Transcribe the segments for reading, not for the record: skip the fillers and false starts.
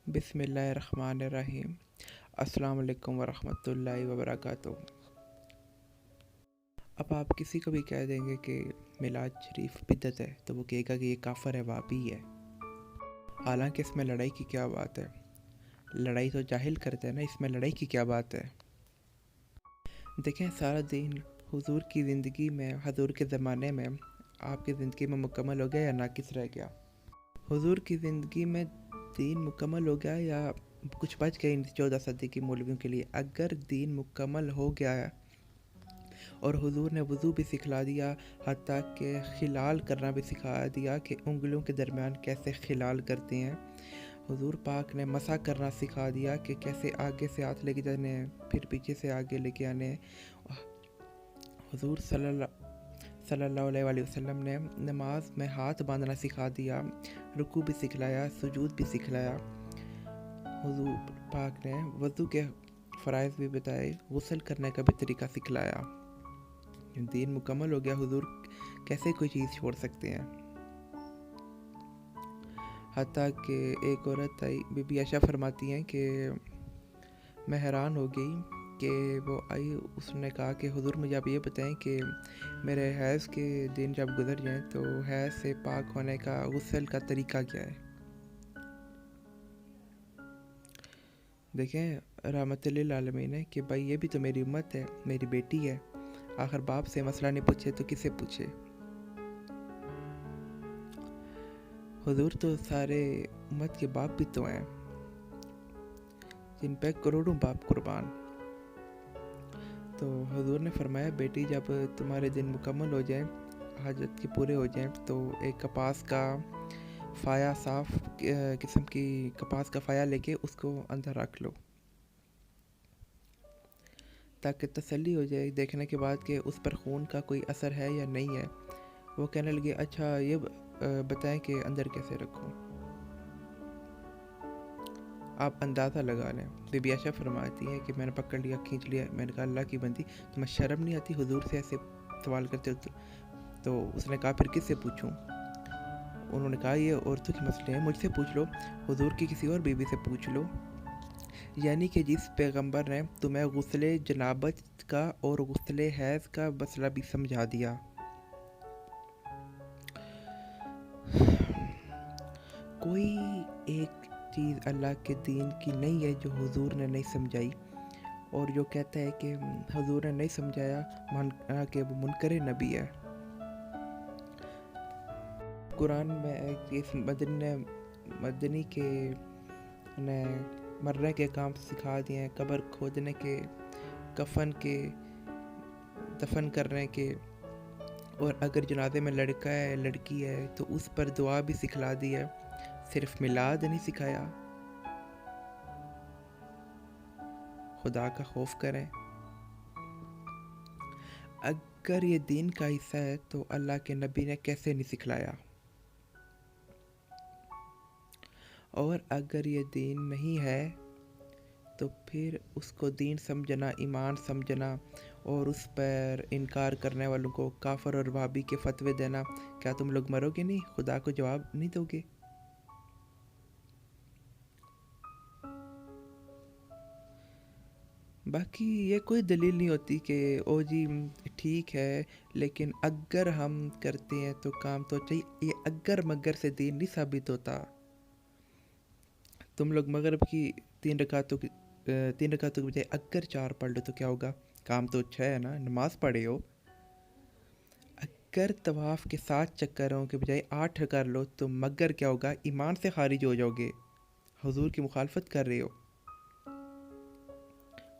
بسم اللہ الرحمن الرحیم۔ السلام علیکم ورحمۃ اللہ وبرکاتہ۔ اب آپ کسی کو بھی کہہ دیں گے کہ میلاد شریف بدعت ہے تو وہ کہے گا کہ یہ کافر ہے، وابی ہے۔ حالانکہ اس میں لڑائی کی کیا بات ہے؟ لڑائی تو جاہل کرتے ہیں نا، اس میں لڑائی کی کیا بات ہے؟ دیکھیں، سارا دین حضور کی زندگی میں، حضور کے زمانے میں آپ کی زندگی میں مکمل ہو گیا یا ناقص رہ گیا؟ حضور کی زندگی میں دین مکمل ہو گیا یا کچھ بچ گئے ان 14 صدی کی مولویوں کے لیے؟ اگر دین مکمل ہو گیا ہے اور حضور نے وضو بھی سکھلا دیا، حتیٰ کہ خلال کرنا بھی سکھا دیا کہ انگلیوں کے درمیان کیسے خلال کرتے ہیں، حضور پاک نے مسح کرنا سکھا دیا کہ کیسے آگے سے ہاتھ لے کے جانے ہیں پھر پیچھے سے آگے لے کے آنے ہیں، حضور صلی اللہ علیہ وآلہ وسلم نے نماز میں ہاتھ باندھنا سکھا دیا، رکوع بھی سکھلایا، سجود بھی سکھلایا، حضور پاک نے وضو کے فرائض بھی بتائے، غسل کرنے کا بھی طریقہ سکھلایا۔ دین مکمل ہو گیا، حضور کیسے کوئی چیز چھوڑ سکتے ہیں؟ حتیٰ کہ ایک عورت آئی، بی بی عائشہ فرماتی ہیں کہ میں حیران ہو گئی کہ وہ آئی، اس نے کہا کہ حضور مجھے آپ یہ بتائیں کہ میرے حیض کے دن جب گزر جائیں تو حیض سے پاک ہونے کا غسل کا طریقہ کیا ہے؟ دیکھیں، رحمت للعالمین ہے کہ بھائی یہ بھی تو میری امت ہے، میری بیٹی ہے، آخر باپ سے مسئلہ نہیں پوچھے تو کسے پوچھے؟ حضور تو سارے امت کے باپ بھی تو ہیں، جن پہ کروڑوں باپ قربان۔ تو حضور نے فرمایا بیٹی جب تمہارے دن مکمل ہو جائیں، حاجت کے پورے ہو جائیں، تو ایک کپاس کا فایا، صاف قسم کی کپاس کا فایا لے کے اس کو اندر رکھ لو تاکہ تسلی ہو جائے دیکھنے کے بعد کہ اس پر خون کا کوئی اثر ہے یا نہیں ہے۔ وہ کہنے لگے اچھا یہ بتائیں کہ اندر کیسے رکھوں؟ آپ اندازہ لگا لیں۔ بی بی عائشہ فرماتی ہیں کہ میں نے پکڑ لیا، کھینچ لیا، میں نے کہا اللہ کی بندی تمہیں شرم نہیں آتی حضور سے ایسے سوال کرتے ہو؟ تو اس نے کہا پھر کس سے پوچھوں؟ انہوں نے کہا یہ عورتوں کے مسئلے ہیں، مجھ سے پوچھ لو، حضور کی کسی اور بیوی سے پوچھ لو۔ یعنی کہ جس پیغمبر نے تمہیں غسل جنابت کا اور غسل حیض کا مسئلہ بھی سمجھا دیا۔ کوئی ایک چیز اللہ کے دین کی نہیں ہے جو حضور نے نہیں سمجھائی، اور جو کہتا ہے کہ حضور نے نہیں سمجھایا مانا کہ وہ منکر نبی ہے۔ قرآن میں اس مدنی کے نے مرنے کے کام سکھا دیے ہیں، قبر کھودنے کے، کفن کے، دفن کرنے کے، اور اگر جنازے میں لڑکا ہے لڑکی ہے تو اس پر دعا بھی سکھلا دی ہے، صرف میلاد نہیں سکھایا۔ خدا کا خوف کریں۔ اگر یہ دین کا حصہ ہے تو اللہ کے نبی نے کیسے نہیں سکھلایا؟ اور اگر یہ دین نہیں ہے تو پھر اس کو دین سمجھنا، ایمان سمجھنا، اور اس پر انکار کرنے والوں کو کافر اور وہابی کے فتوے دینا، کیا تم لوگ مرو گے نہیں؟ خدا کو جواب نہیں دو گے؟ باقی یہ کوئی دلیل نہیں ہوتی کہ او جی ٹھیک ہے لیکن اگر ہم کرتے ہیں تو کام تو چاہیے، یہ اگر مگر سے دین نہیں ثابت ہوتا۔ تم لوگ مغرب کی 3 رکعتوں کے بجائے اگر 4 پڑھ لو تو کیا ہوگا؟ کام تو اچھا ہے نا، نماز پڑھے ہو۔ اگر طواف کے 7 چکروں کے بجائے 8 کر لو تو مگر کیا ہوگا؟ ایمان سے خارج ہو جاؤ گے، حضور کی مخالفت کر رہے ہو۔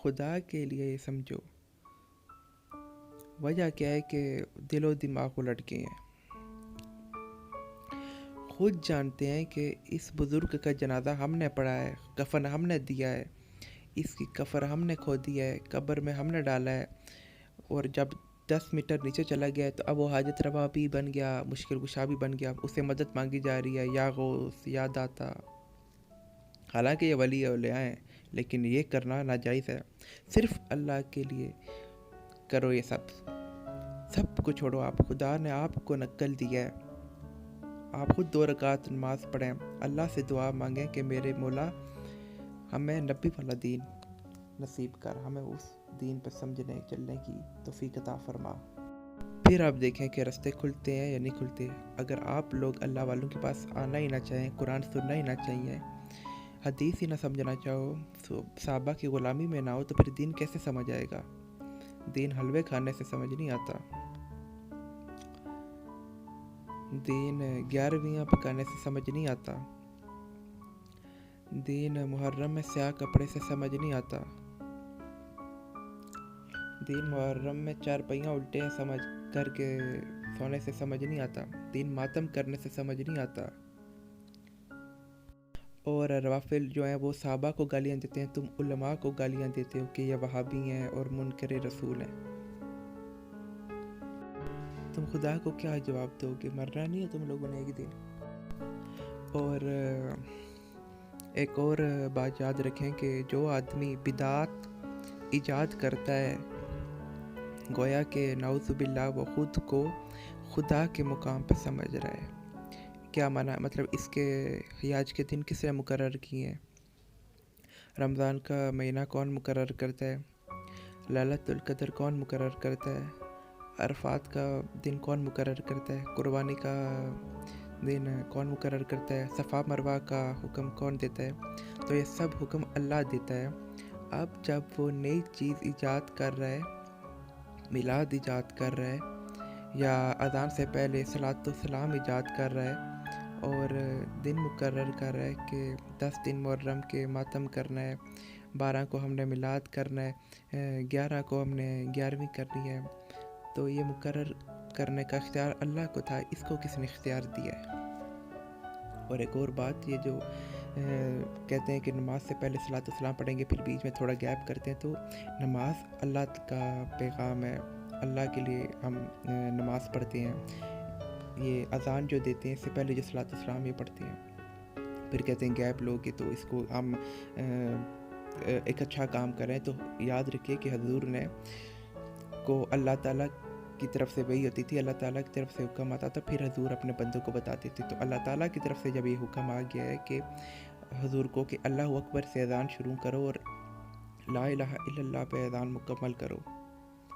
خدا کے لیے یہ سمجھو، وجہ کیا ہے کہ دل و دماغ الٹ گئے ہیں۔ خود جانتے ہیں کہ اس بزرگ کا جنازہ ہم نے پڑھا ہے، کفن ہم نے دیا ہے، اس کی کفر ہم نے کھودی ہے، قبر میں ہم نے ڈالا ہے، اور جب 10 میٹر نیچے چلا گیا تو اب وہ حاجت روا بھی بن گیا، مشکل کشا بھی بن گیا، اس سے مدد مانگی جا رہی ہے، یا غوث یا داتا۔ حالانکہ یہ ولی اولیاء ہیں لیکن یہ کرنا ناجائز ہے۔ صرف اللہ کے لیے کرو، یہ سب کو چھوڑو۔ آپ خدا نے آپ کو نقل دیا ہے، آپ خود 2 رکعت نماز پڑھیں, اللہ سے دعا مانگیں کہ میرے مولا ہمیں نبی والا دین نصیب کر, ہمیں اس دین پہ سمجھنے چلنے کی توفیق عطا فرما. پھر آپ دیکھیں کہ رستے کھلتے ہیں یا نہیں کھلتے. اگر آپ لوگ اللہ والوں کے پاس آنا ہی نہ چاہیں, قرآن سننا ہی نہ چاہیے, حدیث ہی نہ سمجھنا چاہو, صحابہ کی غلامی میں نہ ہو, تو پھر دین کیسے سمجھ آئے گا؟ دین حلوے کھانے سے سمجھ نہیں آتا, دین 11ویں پکانے سے سمجھ نہیں آتا, دین محرم میں سیاہ کپڑے سے سمجھ نہیں آتا, دین محرم میں 4 پہیاں الٹے سمجھ کر کے سونے سے سمجھ نہیں آتا, دین ماتم کرنے سے سمجھ نہیں آتا. اور روافل جو ہیں وہ صحابہ کو گالیاں دیتے ہیں, تم علماء کو گالیاں دیتے ہو کہ یہ وہابی ہیں اور منکر رسول ہیں. تم خدا کو کیا جواب دو گے؟ مرنا نہیں ہے تم لوگوں نے ایک دن. اور ایک اور بات یاد رکھیں کہ جو آدمی بدعات ایجاد کرتا ہے, گویا کہ نعوذ باللہ وہ خود کو خدا کے مقام پہ سمجھ رہا ہے. کیا معنی؟ مطلب اس کے حیاج کے دن کس نے مقرر کیے ہیں؟ رمضان کا مہینہ کون مقرر کرتا ہے؟ لیلۃ القدر کون مقرر کرتا ہے؟ عرفات کا دن کون مقرر کرتا ہے؟ قربانی کا دن کون مقرر کرتا ہے؟ صفا مروہ کا حکم کون دیتا ہے؟ تو یہ سب حکم اللہ دیتا ہے. اب جب وہ نئی چیز ایجاد کر رہا ہے, میلاد ایجاد کر رہا ہے, یا اذان سے پہلے صلاۃ و سلام ایجاد کر رہا ہے, اور دن مقرر کر رہا ہے کہ 10 دن محرم کے ماتم کرنا ہے, 12 کو ہم نے میلاد کرنا ہے, 11 کو ہم نے 11ویں کرنی ہے, تو یہ مقرر کرنے کا اختیار اللہ کو تھا, اس کو کس نے اختیار دیا ہے؟ اور ایک اور بات, یہ جو کہتے ہیں کہ نماز سے پہلے صلاۃ و سلام پڑھیں گے, پھر بیچ میں تھوڑا گیپ کرتے ہیں, تو نماز اللہ کا پیغام ہے, اللہ کے لیے ہم نماز پڑھتے ہیں. یہ اذان جو دیتے ہیں اس سے پہلے جو صلاۃ و سلام یہ پڑھتے ہیں, پھر کہتے ہیں گیپ لو گے تو اس کو ہم ایک اچھا کام کریں. تو یاد رکھیے کہ حضور نے کو اللہ تعالیٰ کی طرف سے وہی ہوتی تھی, اللہ تعالیٰ کی طرف سے حکم آتا تھا, پھر حضور اپنے بندوں کو بتاتے تھے. تو اللہ تعالیٰ کی طرف سے جب یہ حکم آ گیا ہے کہ حضور کو کہ اللہ اکبر سے اذان شروع کرو اور لا الہ الا اللہ پہ اذان مکمل کرو,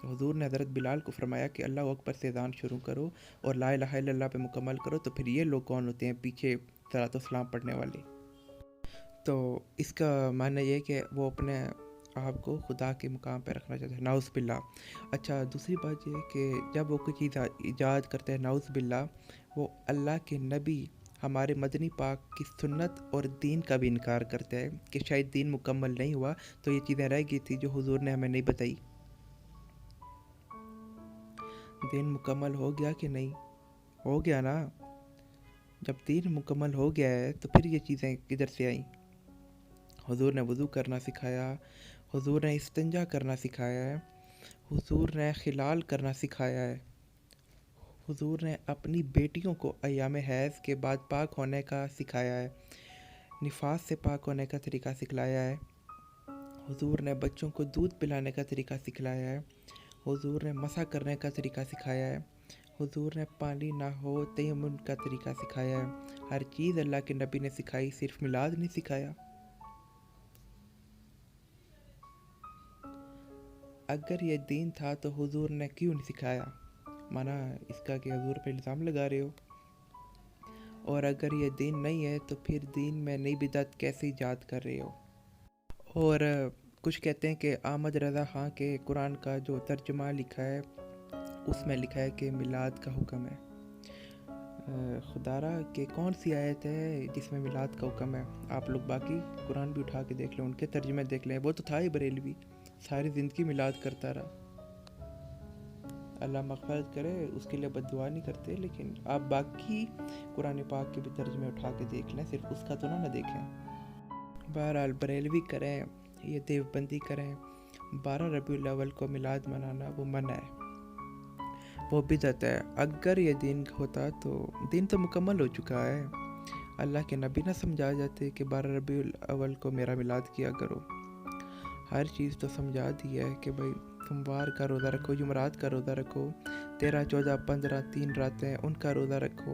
تو حضور نے حضرت بلال کو فرمایا کہ اللہ اکبر سے اذان شروع کرو اور لا الہ الا اللہ پہ مکمل کرو. تو پھر یہ لوگ کون ہوتے ہیں پیچھے صلاۃ و سلام پڑھنے والے؟ تو اس کا معنی یہ کہ وہ اپنے آپ کو خدا کے مقام پہ رکھنا چاہتے ہیں, نعوذ باللہ. اچھا, دوسری بات یہ کہ جب وہ کوئی چیز ایجاد کرتے ہیں, نعوذ باللہ, وہ اللہ کے نبی ہمارے مدنی پاک کی سنت اور دین کا بھی انکار کرتے ہیں کہ شاید دین مکمل نہیں ہوا, تو یہ چیزیں رہ گئی تھی جو حضور نے ہمیں نہیں بتائی. دین مکمل ہو گیا کہ نہیں؟ ہو گیا نا. جب دین مکمل ہو گیا ہے تو پھر یہ چیزیں کدھر سے آئیں؟ حضور نے وضو کرنا سکھایا, حضور نے استنجا کرنا سکھایا ہے, حضور نے خلال کرنا سکھایا ہے, حضور نے اپنی بیٹیوں کو ایام حیض کے بعد پاک ہونے کا سکھایا ہے, نفاس سے پاک ہونے کا طریقہ سکھلایا ہے, حضور نے بچوں کو دودھ پلانے کا طریقہ سکھلایا ہے, حضور نے مسح کرنے کا طریقہ سکھایا ہے, حضور نے پانی نہ ہو تیمم کا طریقہ سکھایا ہے. ہر چیز اللہ کے نبی نے سکھائی, صرف میلاد نہیں سکھایا. اگر یہ دین تھا تو حضور نے کیوں نہیں سکھایا؟ مانا اس کا کہ حضور پہ الزام لگا رہے ہو. اور اگر یہ دین نہیں ہے تو پھر دین میں نئی بدعت کیسے ایجاد کر رہے ہو؟ اور کچھ کہتے ہیں کہ احمد رضا خان کے قرآن کا جو ترجمہ لکھا ہے اس میں لکھا ہے کہ میلاد کا حکم ہے. خدا را کہ کون سی آیت ہے جس میں میلاد کا حکم ہے؟ آپ لوگ باقی قرآن بھی اٹھا کے دیکھ لیں, ان کے ترجمے دیکھ لیں. وہ تو تھا ہی بریلوی, ساری زندگی میلاد کرتا رہا. اللہ مغفرت کرے, اس کے لیے بد دعا نہیں کرتے, لیکن آپ باقی قرآن پاک کے بھی ترجمے اٹھا کے دیکھ لیں, صرف اس کا تو نہ دیکھیں. بہرحال بریلوی کریں, یہ دیوبندی کریں, 12 ربیع الاول کو میلاد منانا وہ منع ہے, وہ بدعت ہے. اگر یہ دین ہوتا تو دین تو مکمل ہو چکا ہے. اللہ کے نبی نہ سمجھا جاتے کہ 12 ربیع الاول کو میرا میلاد کیا کرو. ہر چیز تو سمجھا دی ہے کہ بھائی سوموار کا روزہ رکھو, جمعرات کا روزہ رکھو, 13, 14, 15 3 راتیں ان کا روزہ رکھو,